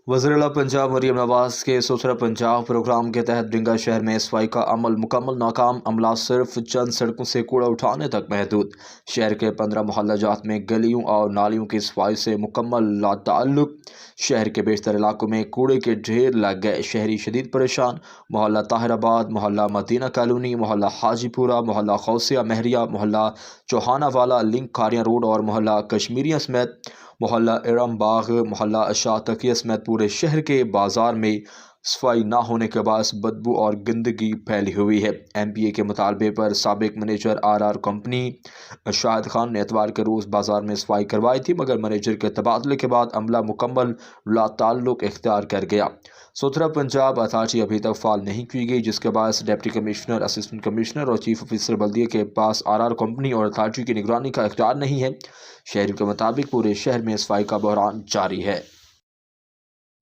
वज़ीर-ए-आला पंजाब मरीम नवाज के सुथरा पंजाब प्रोग्राम के तहत ड्रिंगा शहर में सफाई का अमल मुकम्मल नाकाम। अमला सिर्फ चंद सड़कों से कूड़ा उठाने तक महदूद। शहर के 15 मोहल्ला जात में गलियों और नालियों की सफाई से मुकम्मल लाताल्लुक। शहर के बेशतर इलाकों में कूड़े के ढेर लग गए। शहरी शदीद परेशान। मोहल्ला ताहिराबाद, मोहल्ला मदीना कॉलोनी, मोहल्ला हाजीपुरा, मोहल्ला खौसिया महरिया, मोहल्ला चौहाना वाला, लिंक खारियां रोड और मोहल्ला कश्मीरिया समेत मोहल्ला इरम बाग, मोहल्ला अशा तकिया समेत पूरे शहर के बाजार में सफाई ना होने के बायस बदबू और गंदगी फैली हुई है। MPA के मुतालबे पर साबिक manager RR company Shahid Khan ने एतवार के रोज़ बाजार में सफाई करवाई थी, मगर मैनेजर के तबादले के बाद अमला मुकम्मल लाताल्लुक इख्तियार कर गया। सुथरा पंजाब अथॉरिटी अभी तक फाल नहीं की गई, जिसके बायस डिप्टी कमिश्नर, असिस्टेंट कमिश्नर और चीफ ऑफिसर बल्दिया के पास RR कंपनी और अथॉरिटी की निगरानी का इख्तियार नहीं है। शहर के मुताबिक पूरे शहर में सफाई का बहरान जारी है।